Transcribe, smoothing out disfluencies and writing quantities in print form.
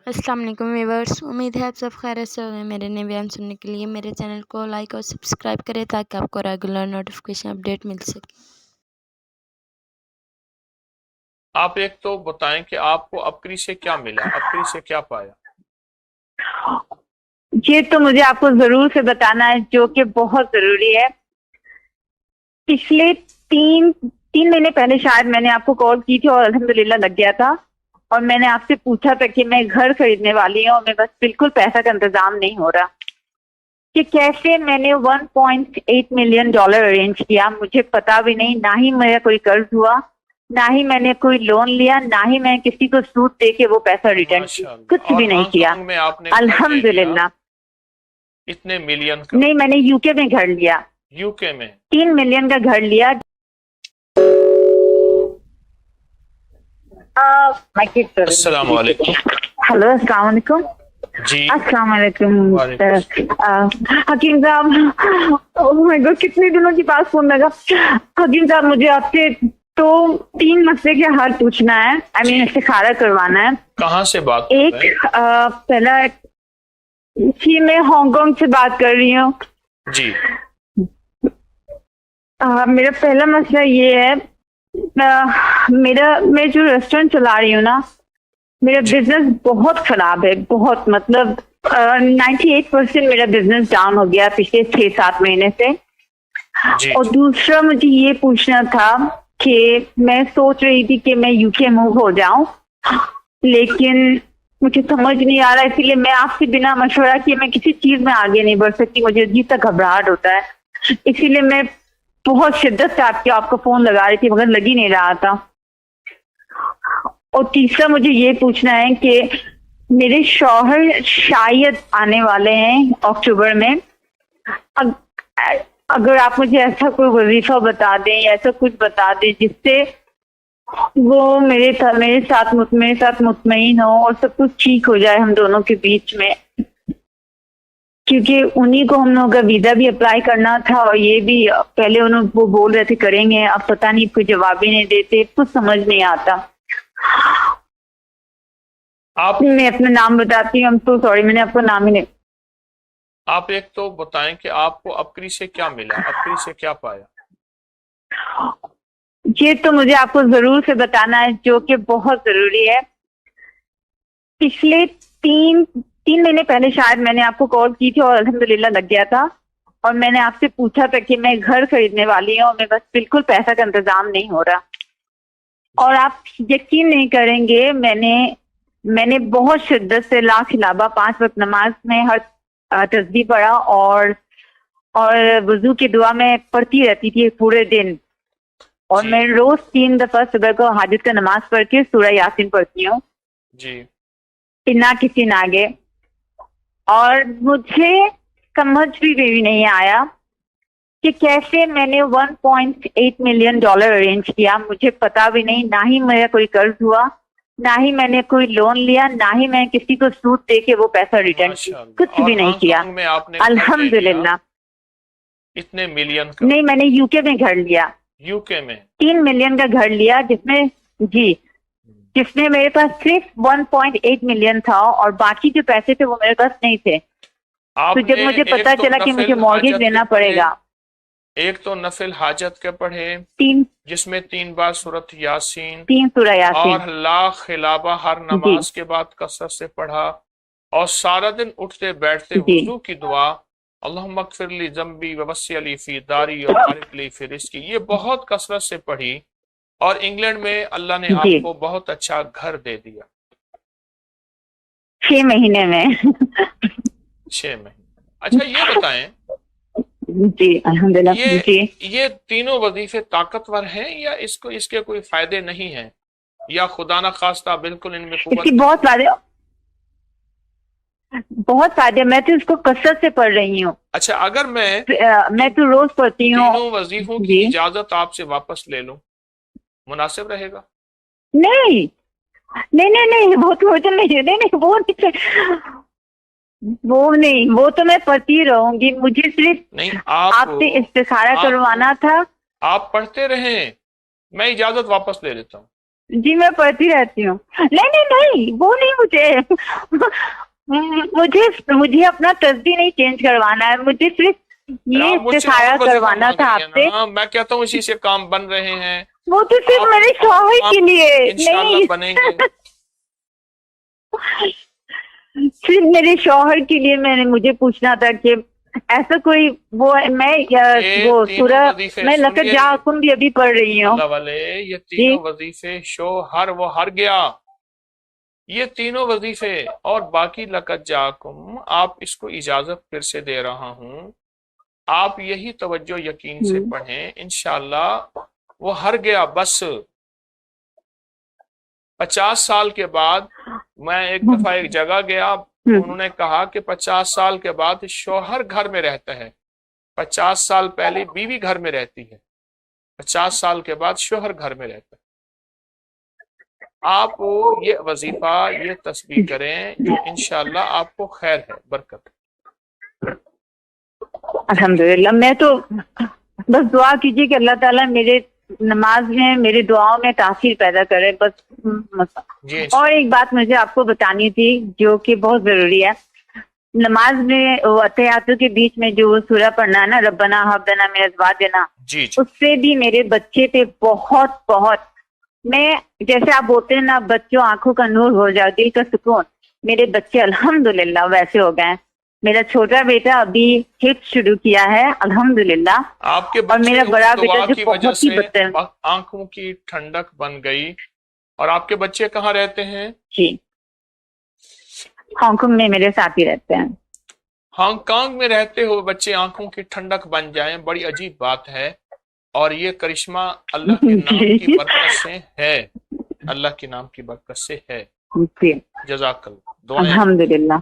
السلام علیکم ویورس، امید ہے آپ سب خیریت سے ہوئے۔ میرے نئے بیان سننے کے لیے میرے چینل کو لائک اور سبسکرائب کریں تاکہ آپ کو ریگولر نوٹیفیکیشن اپڈیٹ مل سکے۔ آپ ایک تو بتائیں کہ آپ کو اپری سے کیا ملا، اپری سے کیا پایا؟ یہ تو مجھے آپ کو ضرور سے بتانا ہے، جو کہ بہت ضروری ہے۔ پچھلے تین مہینے پہلے شاید میں نے آپ کو کال کی تھی اور الحمدللہ لگ گیا تھا، اور میں نے آپ سے پوچھا تھا کہ میں گھر خریدنے والی ہوں اور میں بس بالکل پیسہ کا انتظام نہیں ہو رہا کہ کیسے میں نے $1.8 ملین ارینج کیا۔ مجھے پتا بھی نہیں، نہ ہی میرا کوئی قرض ہوا، نہ ہی میں نے کوئی لون لیا، نہ ہی میں کسی کو سود دے کے وہ پیسہ ریٹرن کیا، کچھ بھی نہیں کیا الحمدللہ۔ اتنے ملین کا؟ نہیں، میں نے یو کے میں گھر لیا، یو کے میں 3 ملین کا گھر لیا۔ السلام علیکم۔ ہلو، السلام علیکم۔ جی السلام علیکم حکیم صاحب، کتنے دنوں کی بات فون لگا۔ حکیم صاحب، مجھے آپ سے تو 3 مسئلے کے حل پوچھنا ہے، استخارہ کروانا ہے۔ کہاں سے بات؟ ایک پہلا جی، میں ہانگ کانگ سے بات کر رہی ہوں جی۔ میرا پہلا مسئلہ یہ ہے، میں جو ریسٹورینٹ چلا رہی ہوں نا، میرا بزنس بہت خراب ہے، بہت، مطلب 98% میرا بزنس ڈاؤن ہو گیا پچھلے 6-7 مہینے سے۔ اور دوسرا مجھے یہ پوچھنا تھا کہ میں سوچ رہی تھی کہ میں یو کے موو ہو جاؤں، لیکن مجھے سمجھ نہیں آ رہا، اسی لیے میں آپ سے بنا مشورہ کیے میں کسی چیز میں آگے نہیں بڑھ سکتی، مجھے عجیب تک گھبراہٹ ہوتا ہے، اسی لیے میں بہت شدت سے آپ کو فون لگا رہی تھی مگر لگ ہی نہیں رہا تھا۔ اور تیسرا مجھے یہ پوچھنا ہے کہ میرے شوہر شاید آنے والے ہیں اکتوبر میں، اگر آپ مجھے ایسا کوئی وظیفہ بتا دیں یا ایسا کچھ بتا دیں جس سے وہ میرے ساتھ مطمئن ہو اور سب کچھ ٹھیک ہو جائے ہم دونوں کے بیچ میں، کیونکہ انہی کو ہم لوگوں کا ویزا بھی اپلائی کرنا تھا، اور یہ بھی پہلے وہ بول رہے تھے کریں گے، اب پتہ نہیں کوئی جواب ہی نہیں دیتے، کچھ سمجھ نہیں آتا۔ میں اپنا نام بتاتی ہوں، تو سوری میں نے آپ کو نام ہی نہیں۔ آپ ایک تو بتائیں کہ آپ کو اپری سے کیا ملا، اپری سے کیا پایا؟ یہ تو مجھے آپ کو ضرور سے بتانا ہے، جو کہ بہت ضروری ہے۔ پچھلے تین مہینے پہلے شاید میں نے آپ کو کال کی تھی اور الحمدللہ لگ گیا تھا، اور میں نے آپ سے پوچھا تھا کہ میں گھر خریدنے والی ہوں اور میں بس بالکل پیسہ کا انتظام نہیں ہو رہا۔ اور آپ یقین نہیں کریں گے، میں نے بہت شدت سے لا خلابہ 5 وقت نماز میں ہر تسبیح پڑھا اور وضو کی دعا میں پڑھتی رہتی تھی پورے دن، اور میں روز 3 دفعہ صبح کو حاجت کا نماز پڑھ کے سورہ یاسین پڑھتی ہوں جی، نہ کسی نہ آگے۔ اور مجھے سمجھ بھی نہیں آیا کہ کیسے میں نے $1.8 ملین ارینج کیا۔ مجھے پتا بھی نہیں، نہ ہی میرا کوئی قرض ہوا، نہ ہی میں نے کوئی لون لیا، نہ ہی میں کسی کو سود دے کے وہ پیسہ ریٹرن کیا، کچھ بھی نہیں کیا الحمدللہ۔ اتنے ملین کا؟ نہیں، میں نے یو کے میں گھر لیا، یو کے میں 3 ملین کا گھر لیا، جس میں میرے پاس صرف 1.8 ملین تھا اور باقی جو پیسے تھے وہ میرے پاس نہیں تھے۔ تو جب مجھے پتا چلا کہ مجھے مورگیج دینا پڑے گا، ایک تو نفل حاجت کے پڑھے جس میں 3 بار سورۃ یاسین، 3 سورہ یاسین، اور لا خلابہ ہر نماز کے بعد کثرت سے پڑھا، اور سارا دن اٹھتے بیٹھتے وضو کی دعا، اللہم اغفر لی ذنبی ووسع لی فی داری اور بارک لی فی رزقی، یہ بہت کثرت سے پڑھی، اور انگلینڈ میں اللہ نے آپ کو بہت اچھا گھر دے دیا 6 مہینے میں 6 مہینے۔ اچھا یہ بتائیں، جی الحمدللہ، یہ تینوں وظیفے طاقتور ہیں یا اس کے کوئی فائدے نہیں ہیں، یا خدا نہ خواستہ بالکل ان میں قوت؟ بہت فائدے، میں تو اس کو کثرت سے پڑھ رہی ہوں۔ اچھا، اگر میں تو روز پڑھتی ہوں، تینوں وظیفوں کی اجازت آپ سے واپس لے لوں، مناسب رہے گا؟ نہیں وہ تو میں پڑھتی رہوں گی، مجھے صرف آپ سے استخارہ کروانا تھا۔ آپ پڑھتے رہیں، میں اجازت واپس لے لیتا ہوں۔ جی میں پڑھتی رہتی ہوں. نہیں وہ نہیں مجھے اپنا تصدیق نہیں چینج کروانا ہے, مجھے صرف یہ استخارہ کروانا تھا آپ سے. میں کہتا ہوں اسی سے کام بن رہے ہیں. وہ تو صرف میرے شوہر کے لیے انشاءاللہ بنیں گے. صرف میرے شوہر کے لیے مجھے پوچھنا تھا کہ ایسا کوئی وہ وہ سورہ میں لقد جاءکم بھی ابھی پڑھ رہی ہوں. اللہ والے یہ تینوں وظیفے شوہر وہ ہر گیا, یہ تینوں وظیفے اور باقی لقد جاءکم آپ اس کو اجازت پھر سے دے رہا ہوں, آپ یہی توجہ یقین سے پڑھیں انشاءاللہ وہ ہر گیا. بس 50 سال کے بعد میں ایک دفعہ ایک جگہ گیا, انہوں نے کہا کہ 50 سال کے بعد شوہر گھر میں رہتا ہے, 50 سال پہلے بیوی گھر میں رہتی ہے, 50 سال کے بعد شوہر گھر میں رہتا ہے. آپ یہ وظیفہ یہ تسبیح کریں جو انشاءاللہ آپ کو خیر ہے, برکت. الحمدللہ. میں تو بس دعا کیجیے کہ اللہ تعالیٰ میرے نماز میں میرے دعاؤں میں تاثیر پیدا کرے بس. اور ایک بات مجھے آپ کو بتانی تھی جو کہ بہت ضروری ہے. نماز میں اتحیاتوں کے بیچ میں جو سورہ پڑھنا ہے نا, ربنا ہب لنا من ازواجنا, اس سے بھی میرے بچے پہ بہت میں جیسے آپ بولتے ہیں نا بچوں آنکھوں کا نور ہو جائے, دل کا سکون, میرے بچے الحمدللہ ویسے ہو گئے. میرا چھوٹا بیٹا ابھی حفظ شروع کیا ہے الحمدللہ, آپ کے اور میرا بڑا بیٹا جو وجہ بہت ہی سے بدتر. آنکھوں کی ٹھنڈک بن گئی. اور آپ کے بچے کہاں رہتے ہیں؟ جی ہانگ کانگ میں میرے ساتھ ہی رہتے ہیں. ہانگ کانگ میں رہتے ہوئے بچے آنکھوں کی ٹھنڈک بن جائیں, بڑی عجیب بات ہے. اور یہ کرشمہ اللہ کے نام کی برکت سے ہے, اللہ کے نام کی برکت سے ہے. جی جزاک اللہ. دعائیں الحمدللہ.